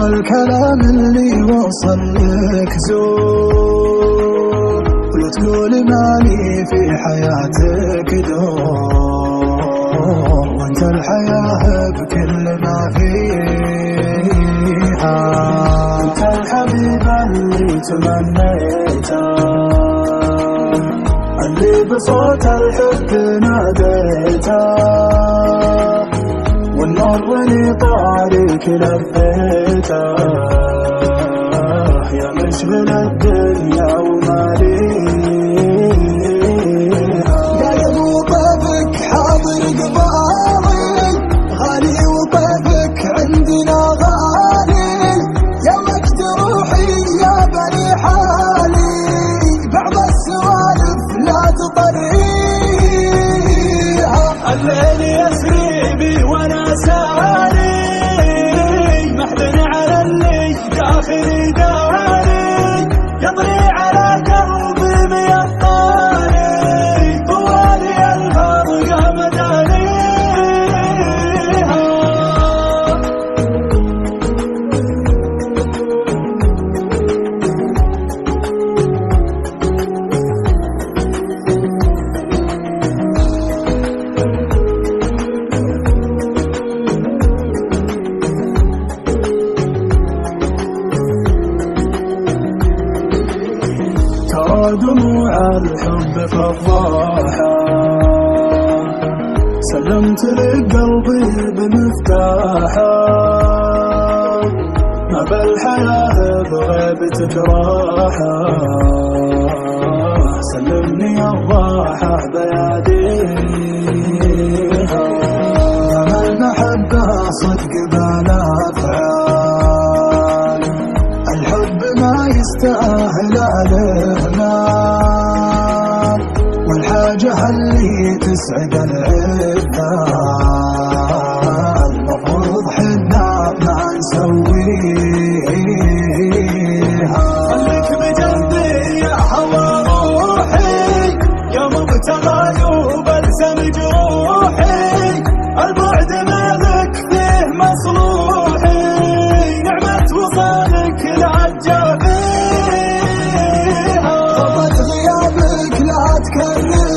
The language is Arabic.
الكلام اللي وصل لك زور، ولا تقول مالي في حياتك دور، وانت الحياة بكل ما فيها. انت الحبيب اللي تمنيته، اللي بصوت الحب ناديته، والنور اللي طارق لبيته، يا مشغل الدنيا وماليها. قايل وطيبك حاضر قبالي، غالي وطيبك عندنا غالي، يا وقت روحي يا بني حالي، بعض السوالف لا تطريها. الليل يسري بي وانا ساري، محزن على اللي داخلي داري، يطري على قلبي بيطاري، طوالي الفرق مداريها. دموع الحب فضاحة، سلمت لك قلبي بمفتاحة، ما بالحياة بغيبتك راحة، سلمني الراحة بياديها. دام المحبة صدق بلا أفعال، الحب ما يستاهل الإهمال، والحاجة اللي تسعد العباد مفروض حنا ما نسويها. خليك بجنبي يا هوى روحي، يا مبتغى وبلسم جروحي، البعد مالك فيه مصلوحي، نعمة وصالك العجابيها. غيابك لا تكرر